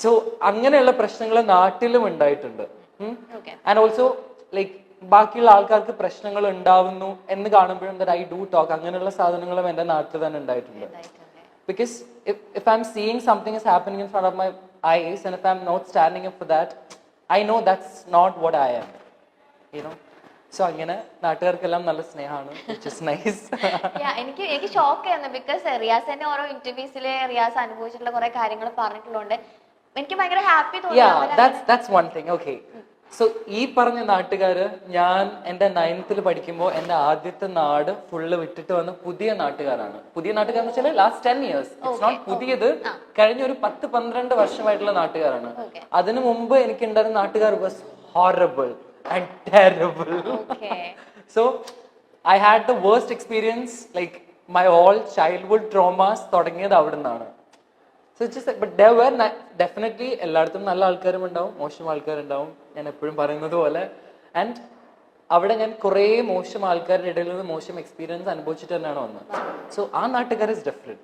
So അങ്ങനെയുള്ള പ്രശ്നങ്ങൾ നാട്ടിലും ഉണ്ടായിട്ടുണ്ട്. ആൻഡ് ഓൾസോ ലൈക്ക് ബാക്കിയുള്ള ആൾക്കാർക്ക് പ്രശ്നങ്ങൾ ഉണ്ടാവുന്നു എന്ന് കാണുമ്പോഴും ദാറ്റ് ഐ ഡു ടോക്ക്. അങ്ങനെയുള്ള സാധനങ്ങളും എന്റെ നാട്ടിൽ തന്നെ ഉണ്ടായിട്ടുണ്ട്. Because if I'm seeing something is happening in front of my eyes and if I'm not standing up for that, I know that's not what I am, you know. So അങ്ങനെ നാട്ടുകാർക്കെല്ലാം നല്ല സ്നേഹമാണ്, which is nice. എനിക്ക് shock ആയിരുന്നു because Riyas തന്നെ ഓരോ ഇന്റർവ്യൂസിൽ റിയാസ് അനുഭവിച്ചിട്ടുള്ള കുറെ കാര്യങ്ങൾ പറഞ്ഞിട്ടുള്ളതുകൊണ്ട് എനിക്ക് ഭയങ്കര ഹാപ്പി തോന്നി. That's one thing. Okay. So ഈ പറഞ്ഞ നാട്ടുകാര് ഞാൻ എന്റെ 9th പഠിക്കുമ്പോൾ എന്റെ ആദ്യത്തെ നാട് ഫുള്ള് വിട്ടിട്ട് വന്ന പുതിയ നാട്ടുകാരാണ്. പുതിയ നാട്ടുകാരെന്ന് വെച്ചാൽ ലാസ്റ്റ് 10 years. ഇറ്റ്സ് നോട്ട് പുതിയത്, കഴിഞ്ഞ ഒരു 10-12 വർഷമായിട്ടുള്ള നാട്ടുകാരാണ്. അതിനു മുമ്പ് എനിക്ക് ഉണ്ടായിരുന്ന നാട്ടുകാർ was horrible and terrible. So I had the worst experience, like my all childhood traumas തുടങ്ങിയത് അവിടുന്നാണ്. So it's just like, but there were definitely എല്ലായിടത്തും നല്ല ആൾക്കാരും ഉണ്ടാവും, മോശം ആൾക്കാരുണ്ടാവും, ഞാൻ എപ്പോഴും പറയുന്നത് പോലെ. ആൻഡ് അവിടെ ഞാൻ കുറെ മോശം ആൾക്കാരുടെ ഇടയിൽ നിന്ന് മോശം എക്സ്പീരിയൻസ് അനുഭവിച്ചിട്ട് തന്നെയാണ് വന്നത്. സോ ആ നാട്ടുകാർ ഇസ് ഡിഫറെന്റ്.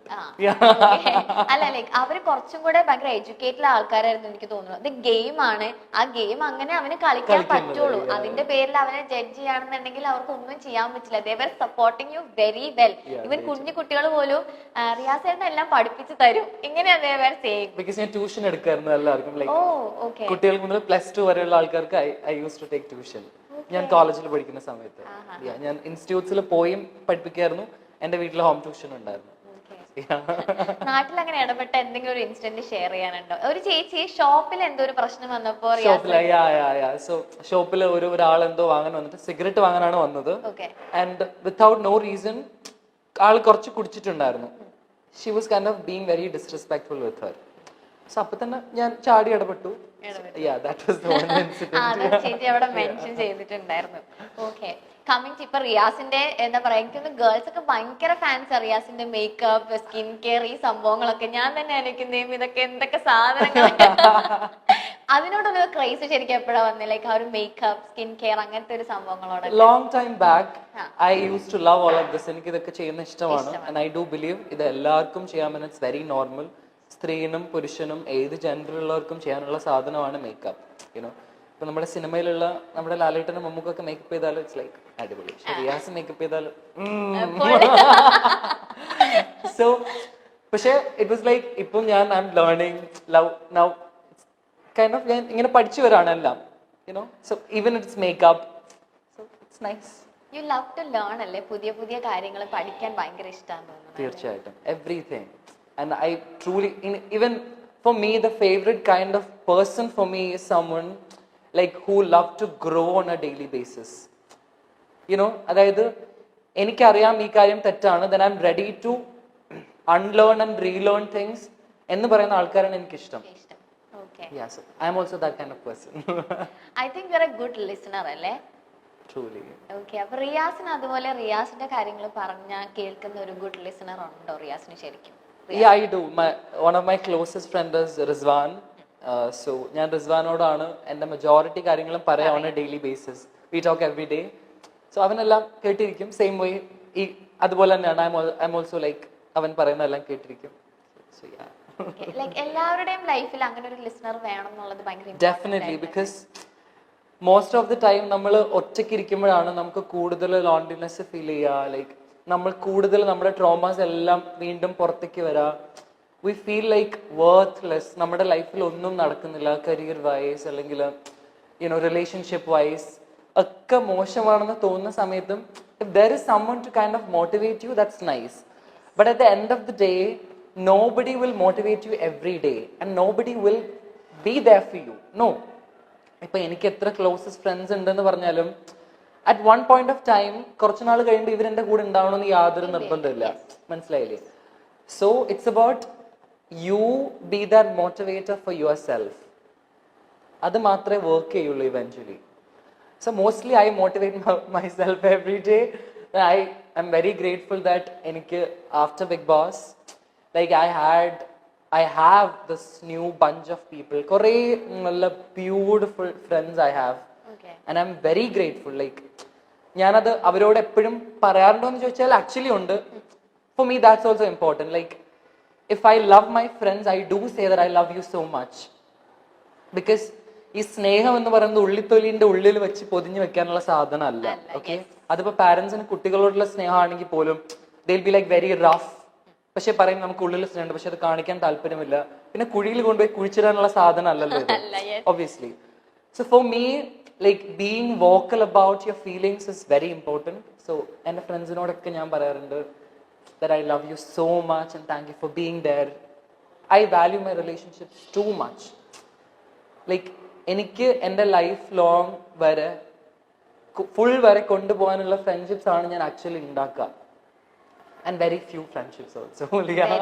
അല്ല ലൈക്ക് അവര് കുറച്ചും കൂടെ ഭയങ്കര എഡ്യൂക്കേറ്റഡ് ആൾക്കാരായിരുന്നു എനിക്ക് തോന്നുന്നു. ഇത് ഗെയിം ആണ്, ആ ഗെയിം അങ്ങനെ അവന് കളിക്കാൻ പറ്റുള്ളൂ. അതിന്റെ പേരിൽ അവനെ ജഡ്ജ് ചെയ്യാണെന്നുണ്ടെങ്കിൽ അവർക്ക് ഒന്നും ചെയ്യാൻ പറ്റില്ല. ദേ വർ സപ്പോർട്ടിങ് യു വെരി വെൽ. ഇവൻ കുഞ്ഞു കുട്ടികൾ പോലും റിയാസ് ഏട്ടൻ എല്ലാം പഠിപ്പിച്ചു തരും. ഇങ്ങനെയാ ദേ വർ സേയിങ്. ബിക്കോസ് ഞാൻ ട്യൂഷൻ എടുക്കായിരുന്നു എല്ലാവർക്കും, ലൈക്ക് കുട്ടികൾക്ക് മുതൽ +2 വരെയുള്ള ആൾക്കാർക്ക് I use to take tuition. ഞാൻ കോളേജിൽ പഠിക്കുന്ന സമയത്ത് ഞാൻ ഇൻസ്റ്റിറ്റ്യൂട്ട്സിൽ പോയും പഠിപ്പിക്കായിരുന്നു. എന്റെ വീട്ടിൽ ഹോം ട്യൂഷൻ ഉണ്ടായിരുന്നു. നാട്ടിൽ അങ്ങനെ ഇടപെട്ട എന്തെങ്കിലും ഒരു ഇൻസിഡന്റ് ഷെയർ ചെയ്യാനുണ്ടോ? ഒരു ചേച്ചി ഷോപ്പിൽ എന്തോ ഒരു പ്രശ്നം വന്നപ്പോ ഷോപ്പിൽ ഒരാൾ എന്തോ വാങ്ങാൻ വന്നിട്ട് സിഗരറ്റ് വാങ്ങാനാണ് വന്നത്. ആൻഡ് വിത്തൗട്ട് നോ റീസൺ ആൾ കുറച്ച് കുടിച്ചിട്ടുണ്ടായിരുന്നു. She was kind of being very disrespectful with her. So അപ്പൊ തന്നെ ഞാൻ ചാടി ഇടപെട്ടു. ചേച്ചി അവിടെ മെൻഷൻ ചെയ്തിട്ടുണ്ടായിരുന്നു. ഓക്കെ, കമ്മിങ് ഇപ്പൊ റിയാസിന്റെ എന്താ പറയാ, എനിക്കൊന്ന് ഗേൾസ് ഒക്കെ ഭയങ്കര ഫാൻസ് റിയാസിന്റെ മേക്കപ്പ്, സ്കിൻ കെയർ, ഈ സംഭവങ്ങളൊക്കെ. ഞാൻ തന്നെ ആലോചിക്കുന്നേം ഇതൊക്കെ എന്തൊക്കെ സാധനങ്ങൾ. അതിനോടൊരു ക്രൈസ് ശരിക്കും എപ്പോഴാ വന്നത്? ലൈക്ക് ആ ഒരു മേക്കപ്പ്, സ്കിൻ കെയർ അങ്ങനത്തെ ഒരു സംഭവങ്ങളോട് long time back I use to love all of this. എനിക്ക് ഇതൊക്കെ ചെയ്യുന്ന ഇഷ്ടമാണ്. ആൻഡ് ഐ ഡു ബിലീവ് ഇത് എല്ലാവർക്കും ചെയ്യാമെന്ന്. It's very normal. സ്ത്രീനും പുരുഷനും ഏത് ജെൻഡറിലുള്ളവർക്കും ചെയ്യാനുള്ള സാധനമാണ് മേക്കപ്പ്. യുനോ, ഇപ്പൊ നമ്മുടെ സിനിമയിലുള്ള നമ്മുടെ ലാലേട്ടനും മമ്മൂക്കൊക്കെ മേക്കപ്പ് ചെയ്താലും ഇറ്റ്സ് ലൈക്ക് അടിപൊളി. റിയാസ് മേക്കപ്പ് ചെയ്താലും സോ പക്ഷെ ഇറ്റ് വാസ് ലൈക്ക് ഇപ്പം ഞാൻ I am learning love now kind of. ഞാൻ ഇങ്ങനെ പഠിച്ചു വരാണ് എല്ലാം, you know. So even it's makeup, so it's nice. You love to learn അല്ലേ? പുതിയ പുതിയ കാര്യങ്ങൾ പഠിക്കാൻ ഭയങ്കര ഇഷ്ടമാണ് തോന്നുന്നു. തീർച്ചയായിട്ടും, everything. And I truly, even for me, the favorite kind of person for me is someone like who love to grow on a daily basis. You know, അതായത് എനിക്കറിയാം ഈ കാര്യം തെറ്റാണ്, then I'm ready to unlearn and relearn things എന്ന് പറയുന്ന ആൾക്കാരാണ് എനിക്കിഷ്ടം. Yeah, so I'm also that kind of person. I think you're a good listener അല്ലേ? Truly. Okay, അപ്പോൾ റിയാസിന് അതുപോലെ റിയാസിന്റെ കാര്യങ്ങൾ പറഞ്ഞാൽ കേൾക്കുന്ന ഒരു ഗുഡ് ലിസണർ ഉണ്ടോ റിയാസിന് ശരിക്കും? Yeah, I do. One of my closest friends is Rizwan. So ഞാൻ റിസ്വാനോടാണ് എൻ്റെ മെജോറിറ്റി കാര്യങ്ങളും പറയാം on a daily basis. We talk every day. So അവനെല്ലാം കേട്ടിരിക്കും. സെയിം വേ ഈ അതുപോലെ തന്നെയാണ്. I'm also like അവൻ പറയുന്നതെല്ലാം കേട്ടിരിക്കും. So yeah. Like എല്ലാവരുടെയും ലൈഫിൽ അങ്ങനെ ഒരു ലിസണർ വേണം എന്നുള്ളത് ഭയങ്കര Definitely, because most of the time നമ്മൾ ഒറ്റയ്ക്ക് ഇരിക്കുമ്പോഴാണ് നമുക്ക് കൂടുതൽ ലോൺലിനെസ് ഫീൽ ചെയ്യുക. ലൈക്ക് നമ്മൾ കൂടുതൽ നമ്മുടെ ട്രോമാസ് എല്ലാം വീണ്ടും പുറത്തേക്ക് വരാം. We feel like worthless. നമ്മുടെ ലൈഫിൽ ഒന്നും നടക്കുന്നില്ല, കരിയർ വൈസ് അല്ലെങ്കിൽ യുനോ റിലേഷൻഷിപ്പ് വൈസ് ഒക്കെ മോശമാണെന്ന് തോന്നുന്ന സമയത്തും if there is someone to kind of motivate you, that's nice. But at the end of the day, nobody will motivate you every day and nobody will be there for you. No. ഇപ്പൊ എനിക്ക് എത്ര closest friends ഉണ്ടെന്ന് പറഞ്ഞാലും at one point of time കുറച്ച് നാൾ കഴിയുമ്പോൾ ഇവരെന്റെ കൂടെ ഉണ്ടാവണമെന്ന് യാതൊരു നിർബന്ധമില്ല. മനസ്സിലായില്ലേ? So it's about you be that motivator for yourself. അത് മാത്രമേ വർക്ക് ചെയ്യുള്ളൂ eventually. So mostly I motivate myself every day. I am very grateful that എനിക്ക് after Bigg Boss like I have this new bunch of people. കുറേ നല്ല beautiful friends I have. And I'm very grateful. Like ഞാനത് അവരോട് എപ്പോഴും പറയാറുണ്ടോ എന്ന് ചോദിച്ചാൽ actually ഉണ്ട്. For me that's also important. Like if I love my friends, I do say that I love you so much. Because ഈ സ്നേഹം എന്ന് പറയുന്നത് ഉള്ളിത്തൊലിന്റെ ഉള്ളിൽ വെച്ച് പൊതിഞ്ഞു വെക്കാനുള്ള സാധനമല്ല. ഓക്കെ, അതിപ്പോ പാരന്റ്സിന് കുട്ടികളോടുള്ള സ്നേഹമാണെങ്കിൽ പോലും ദേ ബി ലൈക്ക് വെരി റഫ്. പക്ഷെ പറയും നമുക്ക് ഉള്ളിൽ സ്നേഹമുണ്ട്, പക്ഷെ അത് കാണിക്കാൻ താല്പര്യമില്ല. പിന്നെ കുഴിയിൽ കൊണ്ടുപോയി കുഴിച്ചിടാനുള്ള സാധനം അല്ലല്ലോ ഇത്, obviously. So for me like being vocal about your feelings is very important. So എൻ്റെ ഫ്രണ്ട്സിനോടൊക്കെ ഞാൻ പറയാറുണ്ട് that I love you so much and thank you for being there. I value my relationships too much. Like എനിക്ക് എൻ്റെ life long വരെ full വരെ കൊണ്ടുപോകാനുള്ള friendships ആണ് ഞാൻ ആക്ച്വലി ഉണ്ടാക്കുക. And very few friendships also.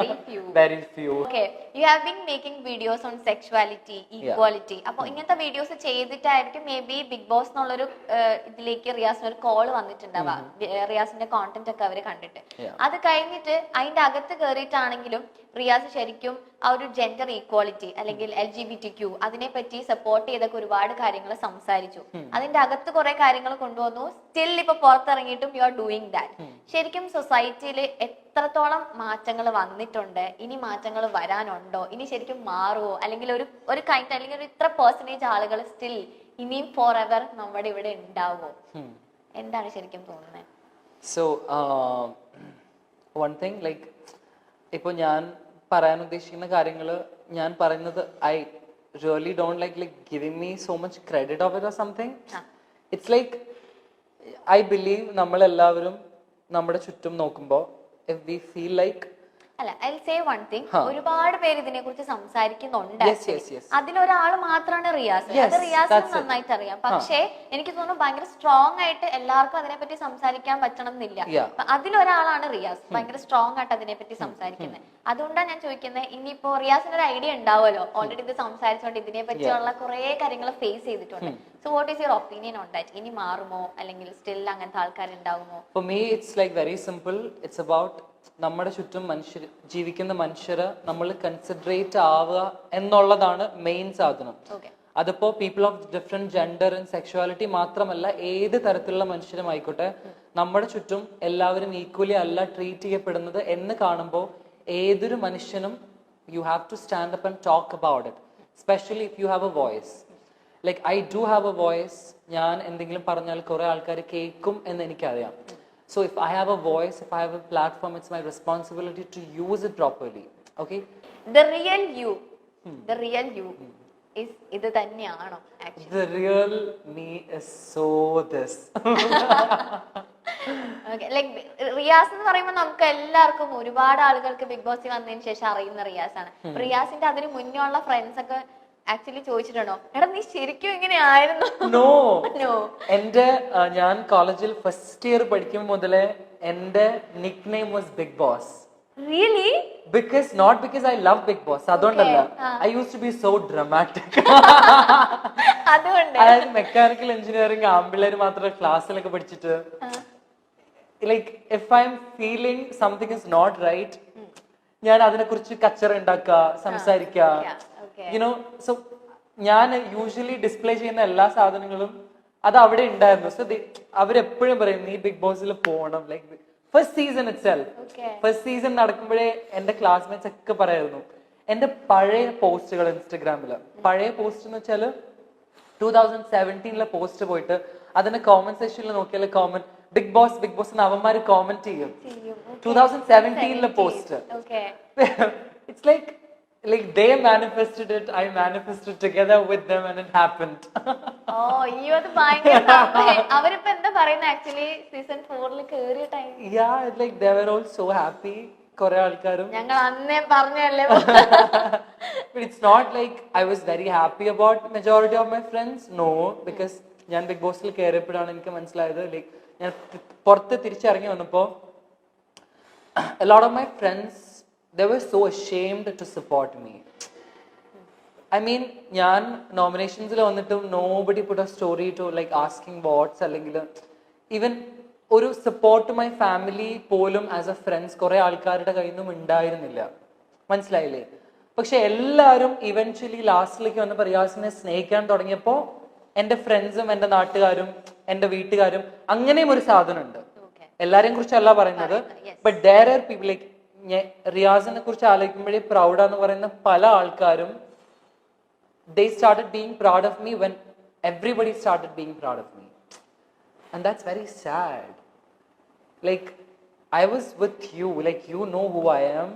Very few. Okay, you have been making videos on sexuality, equality. അപ്പൊ ഇങ്ങനത്തെ വീഡിയോസ് ചെയ്തിട്ടായിരിക്കും മേ ബി ബിഗ് ബോസ് എന്നുള്ളൊരു ഇതിലേക്ക് റിയാസിന് ഒരു കോൾ വന്നിട്ടുണ്ടാവാ. റിയാസിന്റെ കോണ്ടന്റ് ഒക്കെ അവര് കണ്ടിട്ട് അത് കഴിഞ്ഞിട്ട് അതിന്റെ അകത്ത് കയറിയിട്ടാണെങ്കിലും റിയാസ് ശരിക്കും ആ ഒരു ജെൻഡർ ഈക്വാലിറ്റി അല്ലെങ്കിൽ LGBTQ അതിനെ പറ്റി സപ്പോർട്ട് ചെയ്തൊക്കെ ഒരുപാട് കാര്യങ്ങൾ സംസാരിച്ചു. അതിന്റെ അകത്ത് കുറെ കാര്യങ്ങൾ കൊണ്ടുവന്നു. സ്റ്റിൽ ഇപ്പൊ പുറത്തിറങ്ങിയിട്ടും യു ആർ ഡൂയിങ് ദാറ്റ്. ശരിക്കും സൊസൈറ്റിയിൽ എത്രത്തോളം മാറ്റങ്ങൾ വന്നിട്ടുണ്ട്, ഇനി മാറ്റങ്ങൾ വരാനുണ്ടോ, ഇനി ശരിക്കും മാറുമോ, അല്ലെങ്കിൽ ഒരു കൈൻഡ് അല്ലെങ്കിൽ ഒരു ഇത്ര പെർസെന്റേജ് ആളുകൾ സ്റ്റിൽ ഇനിയും ഫോർ എവർ നമ്മുടെ ഇവിടെ ഉണ്ടാവോ? എന്താണ് ശരിക്കും തോന്നുന്നത്? സോ വൺ തിങ് ലൈക്ക് ഇപ്പൊ ഞാൻ പറയാൻ ഉദ്ദേശിക്കുന്ന കാര്യങ്ങൾ ഞാൻ പറയുന്നത് I really don't like giving me so much credit of it or something. It's like I believe നമ്മളെല്ലാവരും നമ്മുടെ ചുറ്റും നോക്കുമ്പോൾ if we feel like അല്ല I'll say one thing, ഒരുപാട് പേര് ഇതിനെ കുറിച്ച് സംസാരിക്കുന്നുണ്ട്. അതിലൊരാൾ മാത്രമാണ് റിയാസ്. അത് റിയാസിന് നന്നായിട്ട് അറിയാം. പക്ഷേ എനിക്ക് തോന്നുന്നു ഭയങ്കര സ്ട്രോങ് ആയിട്ട് എല്ലാവർക്കും അതിനെപ്പറ്റി സംസാരിക്കാൻ പറ്റണം എന്നില്ല. അതിലൊരാളാണ് റിയാസ്, ഭയങ്കര സ്ട്രോങ് ആയിട്ട് അതിനെപ്പറ്റി സംസാരിക്കുന്നത്. അതുകൊണ്ടാണ് ഞാൻ ചോദിക്കുന്നത്, ഇനിയിപ്പോ റിയാസിന് ഒരു ഐഡിയ ഉണ്ടാവുമല്ലോ, ഓൾറെഡി ഇത് സംസാരിച്ചുകൊണ്ട് ഇതിനെ പറ്റിയുള്ള കുറെ കാര്യങ്ങൾ ഫേസ് ചെയ്തിട്ടുണ്ട്. So what is your opinion on that? ഇനി മാറുമോ അല്ലെങ്കിൽ സ്റ്റിൽ അങ്ങനത്തെ ആൾക്കാർ ഉണ്ടാവുമോ? For me it's like very simple. It's about നമ്മുടെ ചുറ്റും മനുഷ്യർ ജീവിക്കുന്ന മനുഷ്യരെ നമ്മൾ കൺസിഡറേറ്റ് ആവുക എന്നുള്ളതാണ് മെയിൻ സാധനം. അതിപ്പോ people of different gender and sexuality മാത്രമല്ല, ഏത് തരത്തിലുള്ള മനുഷ്യരും ആയിക്കോട്ടെ, നമ്മുടെ ചുറ്റും എല്ലാവരും ഈക്വലി അല്ല ട്രീറ്റ് ചെയ്യപ്പെടുന്നത് എന്ന് കാണുമ്പോൾ ഏതൊരു മനുഷ്യനും you have to stand up and talk about it, specially if you have a voice. Like I do have a voice. ഞാൻ എന്തെങ്കിലും പറഞ്ഞാൽ കുറെ ആൾക്കാർ കേൾക്കും എന്ന് എനിക്കറിയാം. So if I have a voice, if I have a platform, it's my responsibility to use it properly. Okay? The real you is ഇത് തന്നെയാണോ actually? The real me is so this. Okay, like Riyas എന്ന് പറയുമ്പോൾ നമുക്ക് എല്ലാവർക്കും ഒരുപാട് ആളുകൾക്ക് big ബോസിൽ വന്നതിന് ശേഷം അറിയുന്ന റിയാസ് ആണ്. റിയാസിന്റെ അതിന് മുന്നേ ഉള്ള ഫ്രണ്ട്സ് ഒക്കെ ആക്ച്വലി ചോദിച്ചിട്ടുണ്ടോ, എടാ നീ ശരിക്കും ഇങ്ങനെയായിരുന്നു? നോ. എന്റെ ഞാൻ കോളേജിൽ ഫസ്റ്റ് ഇയർ പഠിക്കുമ്പോൾ മുതലേ എന്റെ nickname was Bigg Boss. Really? Because not because I love Big Boss. അതുകൊണ്ടല്ല. I used to be so dramatic. അതുകൊണ്ട് അതായത് മെക്കാനിക്കൽ എഞ്ചിനീയറിംഗ് ആമ്പിള്ളേര് മാത്രം ക്ലാസ്സിലൊക്കെ പഠിച്ചിട്ട് like if I am feeling something is not right, ഞാൻ അതിനെ കുറിച്ച് കച്ചറ ഉണ്ടാക്കുക, സംസാരിക്കുക. യുനോ, സോ ഞാൻ യൂഷ്വലി ഡിസ്പ്ലേ ചെയ്യുന്ന എല്ലാ സാധനങ്ങളും അത് അവിടെ ഉണ്ടായിരുന്നു. സോ അവരെപ്പോഴും പറയും നീ ബിഗ് ബോസിൽ പോകണം. Like first season itself, first season നടക്കുമ്പോഴേ എന്റെ ക്ലാസ്മേറ്റ്സ് ഒക്കെ പറയായിരുന്നു എന്റെ പഴയ പോസ്റ്റുകൾ ഇൻസ്റ്റഗ്രാമില്. പഴയ പോസ്റ്റ് എന്ന് വെച്ചാല് 2017 പോസ്റ്റ് പോയിട്ട് അതിന്റെ കോമന്റ് സെക്ഷനിൽ നോക്കിയാൽ comment Bigg Boss Bigg Boss എന്ന് അവന്മാര് കോമന്റ് ചെയ്യും. 2017 post. It's like they manifested it, I manifested together with them and it happened. അത് ഭയങ്കര അവരിപ്പോ എന്താ പറയുന്നത് ആക്ച്വലി സീസൺ 4 കേറിയ time? Yeah, like they were all so happy. കുറെ ആൾക്കാരും ഞങ്ങൾ അന്നേ പറഞ്ഞല്ലേ. But it's not like I was very happy about majority of my friends. No, because ഞാൻ ബിഗ് ബോസിൽ കയറിയപ്പോഴാണ് എനിക്ക് മനസ്സിലായത്, ലൈക്ക് ഞാൻ പുറത്ത് തിരിച്ചിറങ്ങി വന്നപ്പോ a lot of my friends, they were so ashamed to support me. I mean, ഞാൻ നോമിനേഷൻസിൽ വന്നിട്ടും nobody put a story to like asking votes അല്ലെങ്കിൽ ഈവൻ ഒരു സപ്പോർട്ട് മൈ ഫാമിലി പോലും ആസ് എ ഫ്രണ്ട്സ് കുറെ ആൾക്കാരുടെ കയ്യിൽ നിന്നും ഉണ്ടായിരുന്നില്ല. മനസ്സിലായില്ലേ? പക്ഷെ എല്ലാവരും ഇവൻച്വലി ലാസ്റ്റിലേക്ക് വന്നപ്പോൾ റിയാസിനെ സ്നേഹിക്കാൻ തുടങ്ങിയപ്പോൾ എന്റെ ഫ്രണ്ട്സും എന്റെ നാട്ടുകാരും എന്റെ വീട്ടുകാരും അങ്ങനെയും ഒരു സാധനം ഉണ്ട്. എല്ലാരെയും കുറിച്ചല്ല പറയുന്നത്, but there are people like റിയാസിനെ കുറിച്ച് ആലോചിക്കുമ്പോഴേ പ്രൗഡാന്ന് പറയുന്ന പല ആൾക്കാരും they started being proud of me when everybody started being proud of me. And that's very sad. Like, I was with you, like, you know who I am,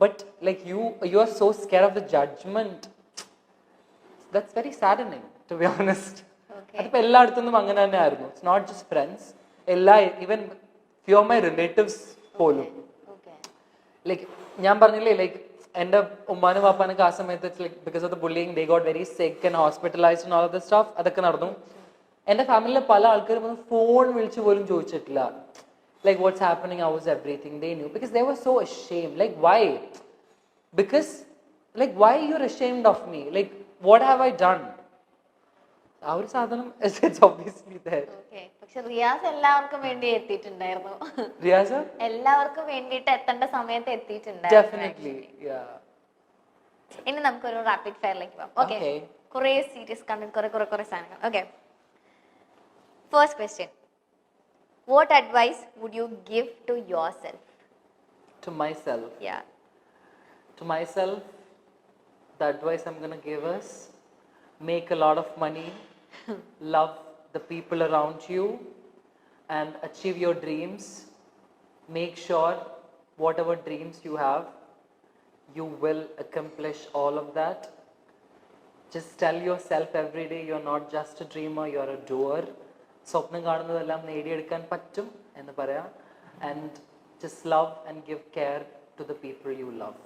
but like you are so scared of the judgment. That's very saddening, to be honest. Okay. അതിപ്പോൾ എല്ലായിടത്തുനിന്നും അങ്ങനെ തന്നെ ആയിരുന്നു. It's not just friends, എല്ലാ even few of my relatives പോലും. Okay. Like ഞാൻ പറഞ്ഞില്ലേ, like എൻ്റെ ഉമ്മാനും വാപ്പാനൊക്കെ ആ സമയത്ത് like because of the bullying they got very സിക്ക് and hospitalised and all of the staff. അതൊക്കെ നടന്നു. എൻ്റെ ഫാമിലിയിലെ പല ആൾക്കാരും ഒന്ന് ഫോൺ വിളിച്ച് പോലും ചോദിച്ചിട്ടില്ല, like what's happening, how is everything. They knew because they were so ashamed. Like, why? Because like, why you're ashamed of me? Like, what have I done? Our sadhanam it's obviously there. Okay. പക്ഷെ റിയാസ് എല്ലാവർക്കും വേണ്ടി എത്തിയിട്ടുണ്ടായിരുന്നു. Riyaza? എല്ലാവർക്കും വേണ്ടിയിട്ട് എത്തേണ്ട സമയത്ത് എത്തിയിട്ടുണ്ടായിരുന്നു. Definitely, yeah. ഇനി നമുക്കൊരു റാപ്പിഡ് ഫയറിലേക്ക് പോകാം. ഓക്കെ. Okay. കുറേ സീരിയസ് കണ്ടന്റ്, കുറേ സാധനങ്ങൾ. Okay. First question, what advice would you give to yourself? To myself. Yeah. To myself, the advice I'm gonna give is make a lot of money, love the people around you, and achieve your dreams. Make sure whatever dreams you have, you will accomplish all of that. Just tell yourself every day you're not just a dreamer, you're a doer. സ്വപ്നം കാണുന്നതെല്ലാം നേടിയെടുക്കാൻ പറ്റും എന്ന് പറയാം. And just love and give care to the people you love.